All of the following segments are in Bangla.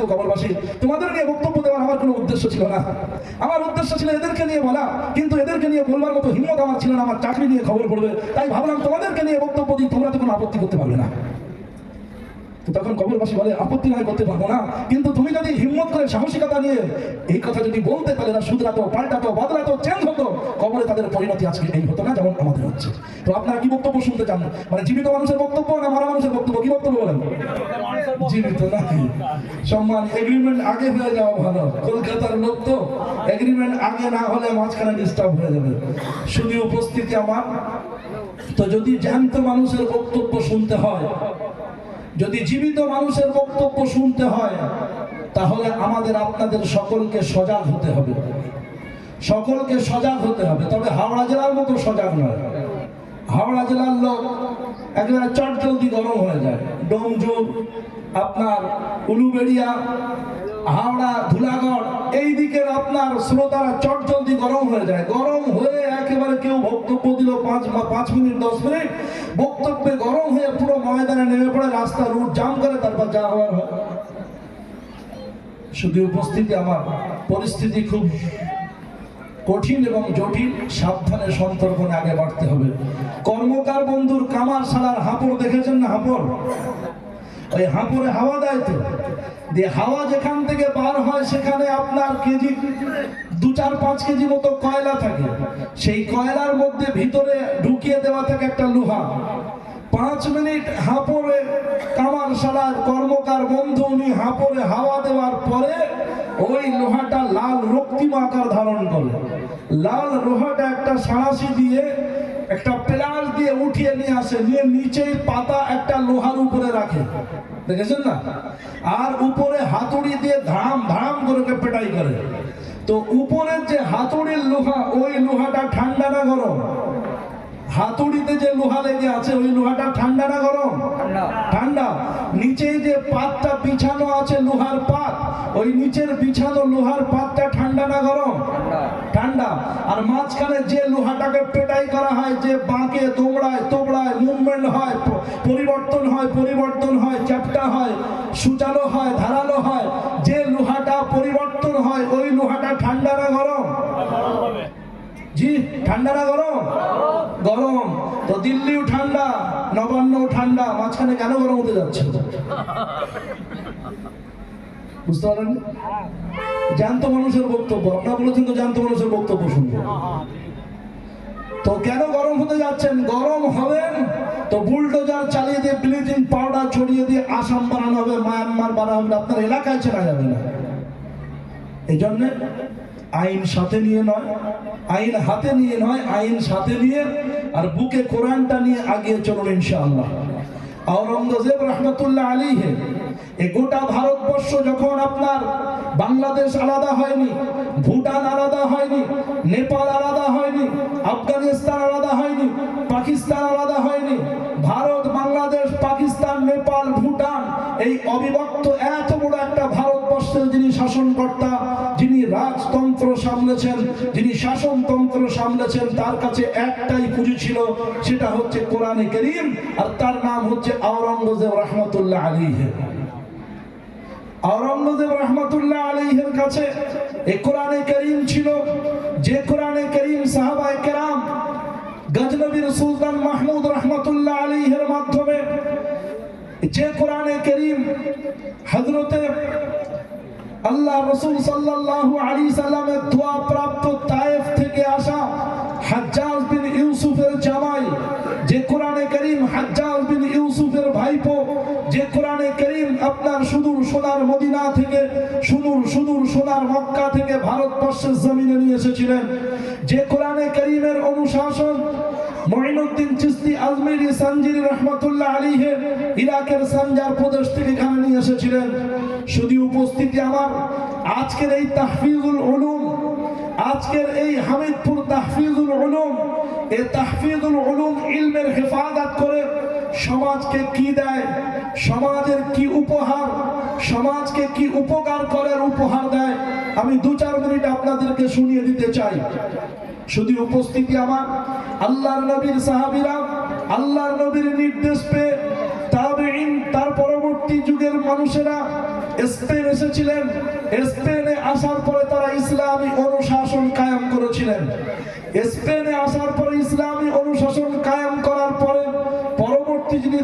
দেখো কবরবাসী, তোমাদের নিয়ে বক্তব্য দেওয়ার আমার কোনো উদ্দেশ্য ছিল না। আমার উদ্দেশ্য ছিল এদেরকে নিয়ে বলা, কিন্তু এদেরকে নিয়ে বলবার মতো হিম্মত আমার ছিল না। আমার চাকরি নিয়ে খবর পড়বে, তাই ভাবলাম তোমাদেরকে নিয়ে বক্তব্য দিই, তোমরা তো কোনো আপত্তি করতে পারবে না। তো তখন কবরবাসী বলে, আপত্তি নয়, করতে পারবো না, কিন্তু তুমি যদি হিম্মত করে সাহসিকতা নিয়ে এই কথা যদি বলতে, তাহলে না শুধরাতো, পাল্টাতো, বদলাতো, চেঞ্জ হতো, কবরে তাদের পরিণতি আজকে এই হতো না যেমন আমাদের হচ্ছে। তো আপনারা কি বক্তব্য শুনতে চান? মানে জীবিত মানুষের বক্তব্য না মারা মানুষের বক্তব্য? কি বক্তব্য বলেন? জীবিত নাকি? সম্মান এগ্রিমেন্ট আগে হয়ে যাওয়া ভালো। কলকাতার লোক তো, এগ্রিমেন্ট আগে না হলে মাঝখানে ডিস্টার্ব হয়ে যাবে। শুধু উপস্থিতি আমার, তো যদি জ্যান্ত মানুষের বক্তব্য শুনতে হয়, যদি জীবিত মানুষের বক্তব্য শুনতে হয়, তাহলে আমাদের আপনাদের সকলকে সজাগ হতে হবে, সকলকে সজাগ হতে হবে। তবে হাওড়া জেলার মতো সজাগ নয়। হাওড়া জেলার লোক একেবারে চটজলদি গরম হয়ে যায়। ডোমজুর, আপনার উলুবেড়িয়া, হাওড়া, ধুলাগড়, এই দিকের আপনার শ্রোতারা চটজলদি গরম হয়ে যায়। গরম হয়ে একেবারে কেউ বক্তব্য দিল 5 মিনিট 10 মিনিট, বক্তব্যে গরম হয়ে পুরো ময়দানে নেমে পড়ে, রাস্তা রুট জাম করে, তারপর যা হওয়ার হয়। শুধু উপস্থিতি আমার, পরিস্থিতি খুব কঠিন এবং জটিল। সাবধানে সন্তর্পণে আগে বাড়তে হবে। কর্মকার বন্ধুর কামার শালার হাঁপড় দেখেছেন না? হাঁপড়, ওই হাঁপড়ে হাওয়া দেয় তো, দিয়ে হাওয়া যেখান থেকে বার হয় সেখানে আপনার কেজি 2-4-5 কেজি মতো কয়লা থাকে। সেই কয়লার মধ্যে ভিতরে ঢুকিয়ে দেওয়া থাকে একটা লোহা। 5 মিনিট হাঁপড়ে কামার শালার কর্মকার বন্ধু উনি হাঁপড়ে হাওয়া দেওয়ার পরে ওই লোহাটা লাল রক্তিম আকার ধারণ করে। লাল লোহাটা একটা সাঁড়াশি দিয়ে, একটা প্লাস দিয়ে উঠিয়ে নিয়ে আসে, নিয়ে নিচেই পাতা একটা লোহার উপরে রাখে, দেখেছেন না? আর উপরে হাতুড়ি দিয়ে ধাম ধাম করে পেটাই করে। তো উপরের যে হাতুড়ির লোহা, ওই লোহাটা ঠান্ডা না গরম? হাতুড়িতে যে লোহা লেগে আছে ওই লোহাটা ঠান্ডা না গরম? ঠান্ডা। নিচে যে পাতটা বিছানো আছে লোহার পাত, ওই নিচের বিছানো লোহার পাতটা ঠান্ডা না গরম? ঠান্ডা। আর মাঝখানে যে লোহাটাকে পেটাই করা হয়, যে বাঁকে দৌড়ায় তোবড়ায়, মুভমেন্ট হয়, পরিবর্তন হয়, চ্যাপ্টা হয়, সুচালো হয়, ধারালো হয়, যে লোহাটা পরিবর্তন হয় ওই লোহাটা ঠান্ডা না গরম? জি, ঠান্ডা না গরম? গরম। তো দিল্লিও ঠান্ডা, নবান্নও ঠান্ডা, মাঝখানে কেন গরম হতে যাচ্ছে? বুঝতে পারেন? জ্যান্ত মানুষের বক্তব্য, আপনারা বলেছেন তো জ্যান্ত মানুষের বক্তব্য শুনবো, তো কেন গরম হতে যাচ্ছেন? গরম হবেন তো বুলডোজার চালিয়ে দিয়ে, ব্লিচিং পাউডার ছড়িয়ে দিয়ে আসাম বানানো হবে, মায়ানমার বানানো হবে, আপনার এলাকায় চেনা যাবে না। এই জন্যে আইন সাথে নিয়ে নয়, আইন হাতে নিয়ে নয়, আইন সাথে নিয়ে আর বুকে কোরআনটা নিয়ে আগিয়ে চলুন ইনশাআল্লাহ। আওরঙ্গজেব রহমতুল্লাহ আলাইহি এই গোটা ভারতবর্ষ যখন আপনার বাংলাদেশ আলাদা হয়নি, ভুটান আলাদা হয়নি, নেপাল আলাদা হয়নি, আফগানিস্তান আলাদা হয়নি, পাকিস্তান আলাদা হয়নি, ভারত, বাংলাদেশ, পাকিস্তান, নেপাল, ভুটান, এই অবিভক্ত এত বড় একটা ভারতবর্ষের যিনি শাসনকর্তা, যিনি রাজতন্ত্র সামলেছেন, যিনি শাসনতন্ত্র সামলেছেন, তার কাছে একটাই পুঁজি ছিল, সেটা হচ্ছে কোরআনে কারীম, আর তার নাম হচ্ছে আওরঙ্গজেব রহমতুল্লাহ আলাইহি। আওরঙ্গজেব রহমতুল্লাহ আলাইহির কাছে এই কোরআনে কারীম ছিল, যে কোরআনে কারীম সাহাবায়ে কেরাম গজনবীর সুলতান মাহমুদ রহমতুল্লাহ আলাইহির মাধ্যমে, যে কোরআনে কারীম হযরতে আল্লাহ রাসূল সাল্লাল্লাহু আলাইহি সাল্লামের দোয়া প্রাপ্ত তায়েফ থেকে আসা হাজ্জাজ বিন ইউসুফের জামাই, যে কোরআনে কারীম হাজ্জাজ বিন ইউসুফের ভাইপো, যে কোরআনে কারীম আপনার সুদূর সোনার মদিনা থেকে, সুদূর সোনার মক্কা থেকে ভারতবর্ষের জমিনে নিয়ে এসেছিলেন, যে কোরআনে কারীমের অনুশাসন মুঈনুদ্দিন চিশতি আজমিরি সানজিরি রহমতুল্লাহ আলাইহি ইরাকের সানজার প্রদেশ থেকে এখানে নিয়ে এসেছিলেন। শুধু উপস্থিতি আমার, আজকের এই তাহফিজুল উলুম, আজকের এই হামিদপুর তাহফিজুল উলুম, এই তাহফিজুল উলুম ইলমের হেফাজত করে সমাজকে কি দেয়, সমাজের কি উপহার, সমাজকে কি উপকার করার উপহার দেয়, আমি 2-4 মিনিট আপনাদেরকে শুনিয়ে দিতে চাই। শুধু উপস্থিতি আমার, আল্লাহর নবীর সাহাবীরা আল্লাহর নবীর নির্দেশ পেয়ে, তাবেঈন, তার পরবর্তী যুগের মানুষেরা স্পেন এসেছিলেন। স্পেনে আসার পরে তারা ইসলামী অনুশাসন কায়েম করেছিলেন। স্পেনে আসার পরে ইসলামী অনুশাসন কায়েম করার পরে পরবর্তী যিনি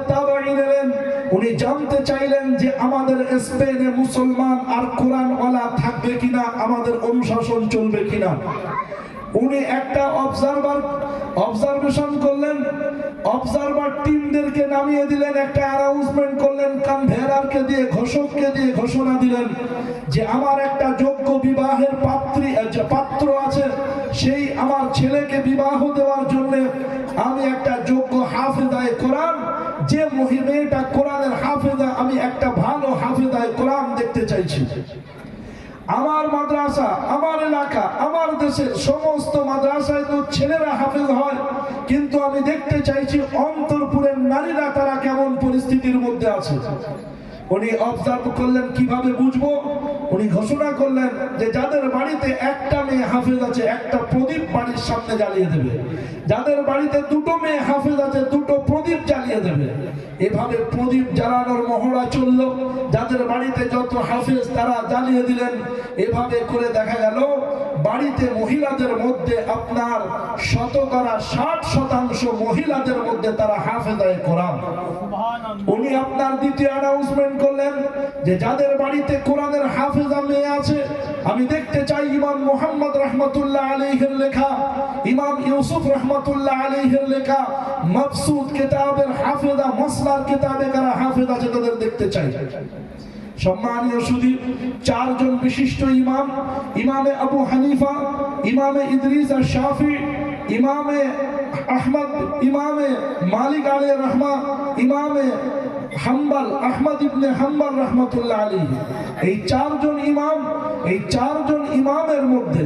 তাবেঈন এলেন, উনি জানতে চাইলেন যে আমাদের স্পেনে মুসলমান আর কোরআনওয়ালা থাকবে কিনা, আমাদের অনুশাসন চলবে কিনা। উনি একটা অবজারভেশন করলেন, অবজারভার টিমদেরকে নামিয়ে দিলেন, একটা অ্যানাউন্সমেন্ট করলেন, কনভেনারকে দিয়ে ঘোষককে দিয়ে ঘোষণা দিলেন যে আমার একটা যোগ্য বিবাহের পাত্র আছে, সেই আমার ছেলেকে বিবাহ দেওয়ার জন্য আমি একটা যোগ্য হাফেজায়ে কোরআন, যে মেয়েটা কোরআনের হাফেজা, আমি একটা ভালো হাফেজায়ে কোরআন দেখতে চাইছি। আমার মাদ্রাসা, আমার এলাকা, আমার দেশের সমস্ত মাদ্রাসায় তো ছেলেরা হাফেজ হয়, কিন্তু আমি দেখতে চাইছি অন্তরপুরের নারীরা তারা কেমন পরিস্থিতির মধ্যে আছে। উনি অবজার্ভ করলেন, কিভাবে বুঝবো? উনি ঘোষণা করলেন যে যাদের বাড়িতে একটা মেয়ে হাফেজ আছে, একটা প্রদীপ বাড়ির সামনে জ্বালিয়ে দেবে। যাদের বাড়িতে দুটো মেয়ে হাফেজ আছে, দুটো প্রদীপ জ্বালিয়ে দেবে। এভাবে প্রদীপ জ্বালানোর মহড়া চলল। যাদের বাড়িতে যত হাফেজ তারা জ্বালিয়ে দিলেন। এভাবে করে দেখা গেল বাড়িতে মহিলাদের মধ্যে আপনার 60% মহিলাদের মধ্যে তারা হাফেজায়ে কোরআন। উনি আপনার দ্বিতীয় অ্যানাউন্সমেন্ট করলেন যে যাদের বাড়িতে কোরআনের হাফেজা মেয়ে আছে, আমি দেখতে চাই ইমাম মুহাম্মদ রহমতুল্লাহ আলাইহির লেখা, ইমাম ইউসুফ রহমতুল্লাহ আলাইহির লেখা মাবসুত কিতাবের হাফেজা, মাসলার কিতাবে কারা হাফেজ আছে তাদের দেখতে চাই। সম্মানীয় সুধী, 4 জন বিশিষ্ট ইমাম, ইমামে আবু হানিফা, ইমামে ইদ্রিস আশ-শাফি, ইমামে আহমদ, ইমামে মালিক আলাইহির রহমা, ইমামে হাম্বল আহমদ ইবনে হাম্বল রহমতুল্লাহ আলাইহি, এই 4 জন ইমাম, এই 4 জন ইমামের মধ্যে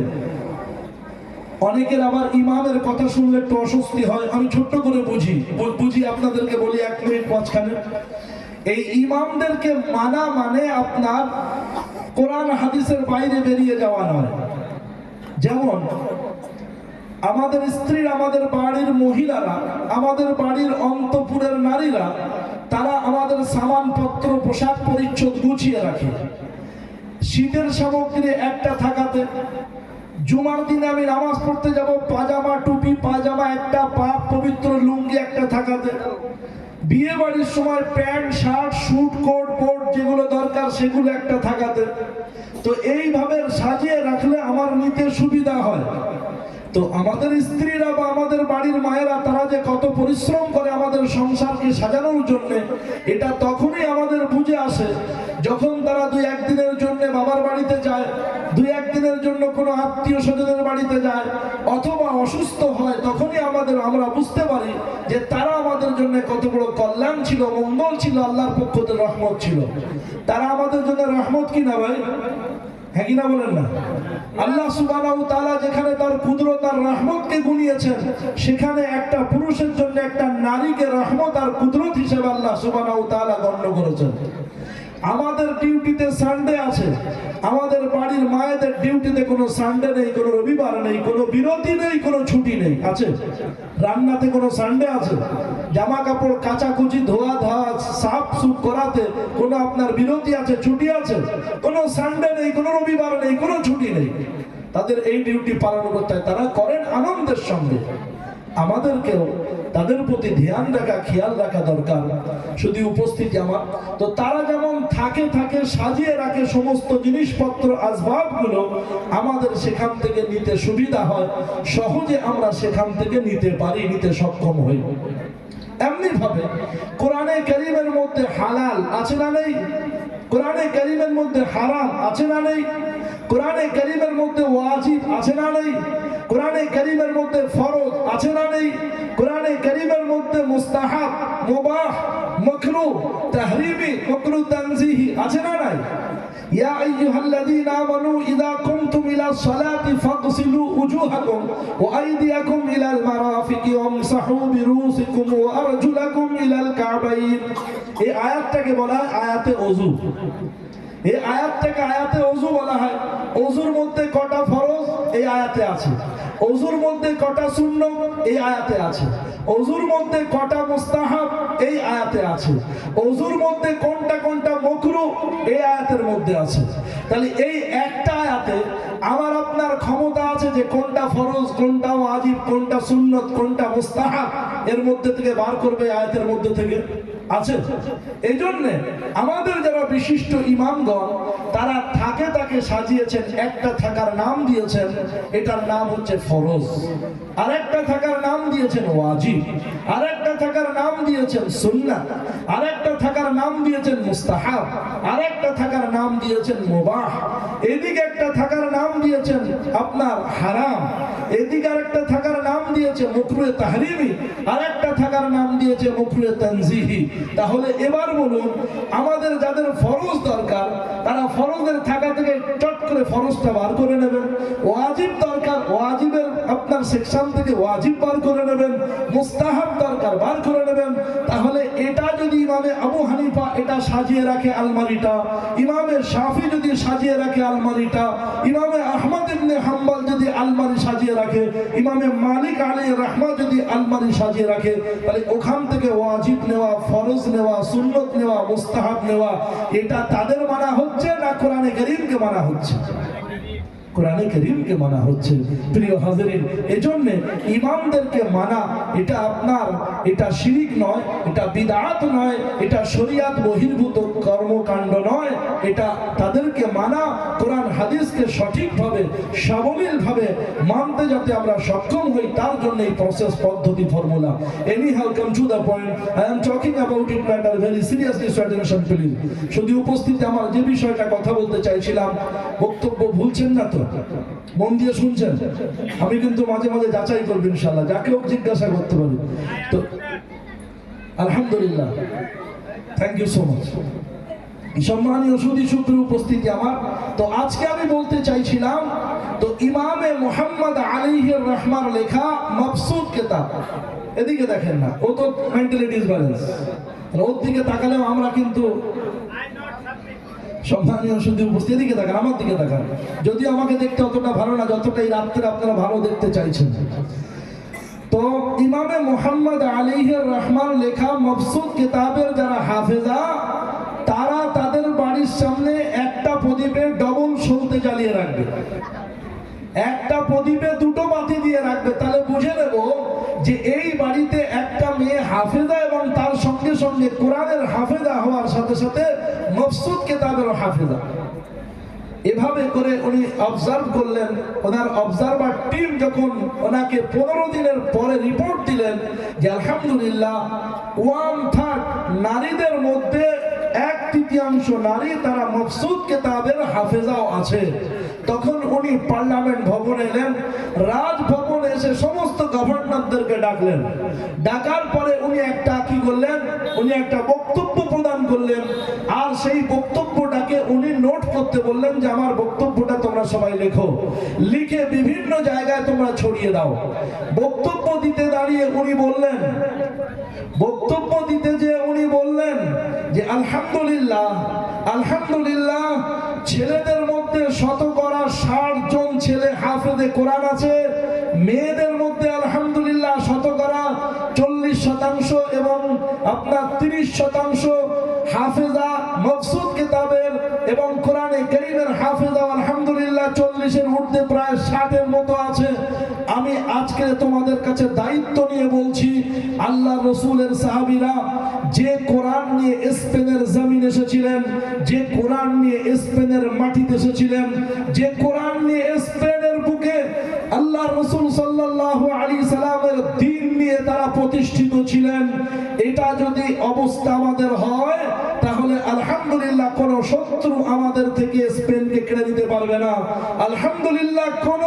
অনেকের আবার ইমামের কথা শুনলে একটু অস্বস্তি হয়। আমি ছোট্ট করে বুঝি আপনাদেরকে বলি 1 মিনিট মাঝখানে। এই ইমামদেরকে মানা মানে আপনার কোরআন হাদিসের বাইরে বেরিয়ে যাওয়া নয়। যেমন আমাদের স্ত্রীরা, আমাদের বাড়ির মহিলারা, আমাদের বাড়ির অন্তঃপুরের নারীরা, তারা আমাদের সামানপত্র, পোশাক পরিচ্ছদ গুছিয়ে রাখে। শীতের সামগ্রী একটা থাকাতে, জুমার দিনে আমি নামাজ পড়তে যাব, পাজামা, টুপি, পাজামা একটা, পাক পবিত্র লুঙ্গি একটা থাকাতে, বিয়ে বাড়ির সময় pant, shirt, suit, coat, coat যেগুলো দরকার সেগুলো একটা থাকাতে। তো এইভাবে সাজিয়ে রাখলে আমার নিতে সুবিধা হয়। তো আমাদের স্ত্রীরা বা আমাদের বাড়ির মায়েরা তারা যে কত পরিশ্রম করে আমাদের সংসারকে সাজানোর জন্য, এটা তখনই আমাদের বুঝে আসে যখন তারা 2-1 দিনের জন্য বাবার বাড়িতে যায়, 2-1 দিনের জন্য কোনো আত্মীয় স্বজনের বাড়িতে যায়, অথবা অসুস্থ হয়। তখনই আমরা বুঝতে পারি যে তারা আমাদের জন্য কত বড় কল্যাণ ছিল, মঙ্গল ছিল, আল্লাহর পক্ষ থেকে রহমত ছিল। তারা আমাদের জন্য রহমত কিনা ভাই? হ্যাঁ কিনা বলেন না? আল্লাহ সুবহানাহু ওয়া তাআলা যেখানে তার কুদরত আর রহমতকে গুনিয়েছেন, সেখানে একটা পুরুষের জন্য একটা নারীকে রহমত আর কুদরত হিসেবে আল্লাহ সুবহানাহু ওয়া তাআলা গণ্য করেছেন। আমাদের ডিউটিতে সানডে আছে, আমাদের বাড়ির মায়েদের ডিউটিতে কোনো সানডে নেই, কোনো রবিবার নেই, কোনো বিরতি নেই, কোনো ছুটি নেই। আছে? রান্নাতে কোনো সানডে আছে? জামা কাপড় কাচাকুচি, ধোয়া ধোয়া, সাফ সুফ করাতে কোনো আপনার বিরতি আছে, ছুটি আছে? কোনো সানডে নেই, কোনো রবিবার নেই, কোনো ছুটি নেই। তাদের এই ডিউটি পালন করতে হয়, তারা করেন আনন্দের সঙ্গে। আমাদেরকেও তাদের প্রতি ধ্যান রাখা, খেয়াল রাখা দরকার। শুধু উপস্থিতি আমার তো, তারা যেমন থাকে সাজিয়ে রাখে সমস্ত জিনিসপত্র, আসবাবগুলো, আমাদের সেখান থেকে নিতে সুবিধা হয়, সহজে আমরা সেখান থেকে নিতে পারি, নিতে সক্ষম হই। এমনি ভাবে কোরআনে কারীমের মধ্যে হালাল আছে না নেই? কোরআনে কারীমের মধ্যে হারাম আছে না নেই? কোরআনে কারীমের মধ্যে ওয়াজিব আছে না নেই? কোরআনে কারীমের মধ্যে ফরজ আছে না নেই? কোরআনে কারীমের মধ্যে মুস্তাহাব, মুবাহ, মাকরুহ, তাহরিমি, মাকরুহ তানজিহি আছে না নাই? ইয়া আইয়ুহাল্লাযীনা আমানু ইযা কুমতুম ইলাস সালাতি ফাগসিলু উজুহাকুম ওয়া আইদিয়াকুম ইলাল মারাফিকি ওয়ামসাহু বিরুসিকুম ওয়া আরজুলাকুম ইলাল কাবাইন। এই আয়াতটাকে বলা হয় আয়াতে ওযু। এই আয়াতটাকে আয়াতে ওযু বলা হয়। ওযুর মধ্যে কটা ফরজ এই আয়াতে আছে, ওযুর মধ্যে কটা সুন্নাত এই আয়াতে আছে, ওযুর মধ্যে কটা মুস্তাহাব এই আয়াতে আছে, ওযুর মধ্যে কোনটা কোনটা মাকরুহ এই আয়াতের মধ্যে আছে। তাহলে এই একটা আয়াতে আমার আপনার ক্ষমতা আছে যে কোনটা ফরজ, কোনটা ওয়াজিব, কোনটা সুন্নাত, কোনটা মুস্তাহাব এর মধ্যে থেকে বার করবে আয়াতের মধ্যে থেকে আছে। এই জন্য আমাদের যারা বিশিষ্ট ইমামগণ তারা থাকে তাকে সাজিয়েছেন, একটা থাকার নাম দিয়েছেন, এটার নাম হচ্ছে ফরজ, আরেকটা থাকার নাম দিয়েছেন ওয়াজিব, আরেকটা থাকার নাম দিয়েছেন সুন্নাত, আরেকটা থাকার নাম দিয়েছেন মুস্তাহাব, আরেকটা থাকার নাম দিয়েছেন মুবাহ, এদিকে একটা থাকার নাম দিয়েছেন আপনার হারাম, এদিকে আরেকটা থাকার নাম দিয়েছে মাকরুহে তাহরিমি, আরেকটা থাকার নাম দিয়েছে মাকরুহে তানজিহি। তাহলে এবার বলুন, আমাদের যাদের ফরজ দরকার তারা ফরজের থাকা থেকে চট করে ফরজটা বার করে নেবেন, ওয়াজিব দরকার ওয়াজিবের আপনার সেকশন থেকে ওয়াজিব বার করে নেবেন, মুস্তাহাব দরকার বার করে নেবেন। তাহলে এটা যদি ইমামে আবু হানিফা এটা সাজিয়ে রাখে আলমারিটা, ইমামে শাফি যদি সাজিয়ে রাখে আলমারিটা, ইমামে আহমদ ইবনে হাম্বল যদি আলমারি সাজিয়ে রাখে, ইমামে মালিক আলাইহির রাহমাত যদি আলমারি সাজিয়ে রাখে, তাহলে ওখান থেকে ওয়াজিব নেওয়া, ফরজ নেওয়া, সুন্নত নেওয়া, মুস্তাহাব নেওয়া এটা তাদের মানা হচ্ছে না কোরআনে কারীমকে মানা হচ্ছে? কোরআনে কারীমকে মানা হচ্ছে। প্রিয় হাজিরিন, এজন্য ইমামদেরকে মানা এটা আপনার এটা শিরিক নয়, এটা বিদআত নয়, এটা শরীয়ত বহির্ভূত কর্মকাণ্ড নয়, এটা তাদেরকে মানা কোরআন হাদিসকে সঠিকভাবে সাবলীলভাবে মানতে যাতে আমরা সক্ষম হই তার জন্য এই প্রসেস পদ্ধতি formula. Anyhow come to the point, I am talking about it matter very seriously, so attention please. শুধু উপস্থিতি আমার যে বিষয়টা কথা বলতে চাইছিলাম, বক্তব্য ভুলছেন না তো? মন দিয়ে শুনছেন? আমি কিন্তু মাঝে মাঝে যাচাই করব ইনশাআল্লাহ, যাকেও জিজ্ঞাসা করতে পারি। তো আলহামদুলিল্লাহ, থ্যাংক ইউ সো মাচ। সম্মানীয় সুধী সুপ্রিয় উপস্থিতি আমার, তো আজকে আমি বলতে চাইছিলাম, তো ইমামে মুহাম্মদ আলাইহির রাহমার লেখা মাবসুত কিতাব, এদিকে দেখেন না, ও তো মেন্টালি ডিসব্যালেন্স, ওর দিকে তাকালেও আমরা কিন্তু সম্মানীয় সুধী উপস্থিতি, এদিকে তাকান, আমার দিকে তাকান, যদিও আমাকে দেখতে অতটা ভালো না যতটা এই রাত্রে আপনারা ভালো দেখতে চাইছেন। তো ইমামে মুহাম্মদ আলাইহির রাহমার লেখা মাবসুত কিতাবের যারা হাফেজা তারা তাদের বাড়ির সামনে একটা প্রদীপে ডবল সলতে জ্বালিয়ে রাখবে, একটা প্রদীপে দুটো বাতি দিয়ে রাখবে। তাহলে বুঝে নেব যে এই বাড়িতে একটা মেয়ে হাফেজা এবং তার সঙ্গে সঙ্গে কোরআনের হাফেজা হওয়ার সাথে সাথে মাবসুত কিতাবেরও হাফেজা। এভাবে করে উনি অবজার্ভ করলেন, ওনার অবজারভার টিম যখন ওনাকে 15 দিনের পরে রিপোর্ট দিলেন যে আলহামদুলিল্লাহ 1/3 নারীদের মধ্যে 1/3 নারী তারা মাবসুত কিতাবের হাফেজাও আছে, তখন উনি পার্লামেন্ট ভবনে এলেন, রাজভবনে এসে সমস্ত গভর্নরদেরকে ডাকলেন। ডাকার পরে উনি একটা কি করলেন, উনি একটা বক্তব্য প্রদান করলেন, আর সেই বক্তব্যটাকে উনি নোট করতে বললেন যে আমার বক্তব্যটা তোমরা সবাই লেখো, লিখে বিভিন্ন জায়গায় তোমরা ছড়িয়ে দাও। বক্তব্য দিতে দাঁড়িয়ে উনি বললেন, বক্তব্য দিতে যে উনি বললেন যে আলহামদুলিল্লাহ আলহামদুলিল্লাহ ছেলেদের মধ্যে 60 জন ছেলে হাফেজে কোরআন আছে, মেয়েদের মধ্যে আলহামদুলিল্লাহ 40% এবং আপনার 30% হাফেজা মাবসুত কিতাবের এবং কোরআনে কারীমের হাফেজা আলহামদুলিল্লাহ 40-এর ঊর্ধ্বে প্রায় 60-এর মতো আছে। আমি আজকে তোমাদের কাছে দায়িত্ব নিয়ে বলছি, আল্লাহ রসুলের সাহাবীরা যে কোরআন নিয়ে স্পেনের জমিন এসেছিলেন, যে কোরআন নিয়ে স্পেনের মাটিতে এসেছিলেন, যে কোরআন নিয়ে স্পেনের বুকে আল্লাহ রসুল সাল্লাল্লাহু আলাইহি সাল্লামের দ্বীন নিয়ে তারা প্রতিষ্ঠিত ছিলেন, এটা যদি অবস্থা আমাদের হয় তাহলে আলহামদুলিল্লাহ কোন শত্রু আমাদের থেকে স্পেনকে কেড়ে নিতে পারবে না। আলহামদুলিল্লাহ কোন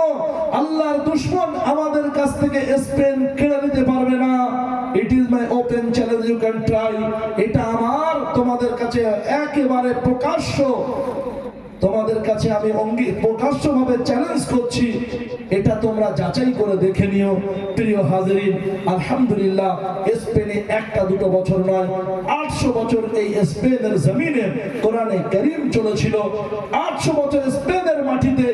আল্লাহর দুশমন আমাদের কাছ থেকে স্পেন কেড়ে নিতে পারবে না। It is my open challenge, you can try. এটা আমার তোমাদের কাছে একেবারে প্রকাশ্য তোমাদের কাছে আমি প্রকাশ্যভাবে চ্যালেঞ্জ করছি, এটা তোমরা যাচাই করে দেখে নিও। প্রিয় হাজিরিন, আলহামদুলিল্লাহ স্পেনে একটা দুটো বছর নয়, 800 বছর এই স্পেনের জমিনে কোরআনে কারীম চলেছিল। 800 বছর স্পেনের মাটিতে,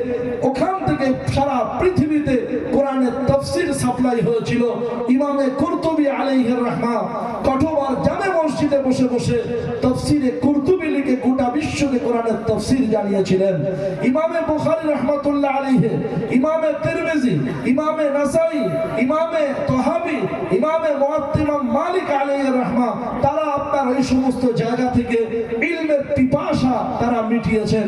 ওখান থেকে সারা পৃথিবীতে কোরআনের তাফসীর সাপ্লাই হয়েছিল। ইমামে কুরতুবী আলাইহির রাহমা কঠোবার জামে মসজিদে বসে বসে তাফসীরে কুরতুবী লিখে গোটা বিশ্বকে কোরআনের তাফসীর জানিয়েছিলেন। ইমামে বুখারী রাহমাতুল্লাহ আলাইহি, ইমামে তিরমিজি, ইমামে নাসাই, ইমামে তাহাবী, ইমামে মুয়াত্তা ইমাম মালিক আলাইহির রাহমা, তারা আপনার এই সমস্ত জায়গা থেকে ইলমের পিপাসা তারা মিটিয়েছেন।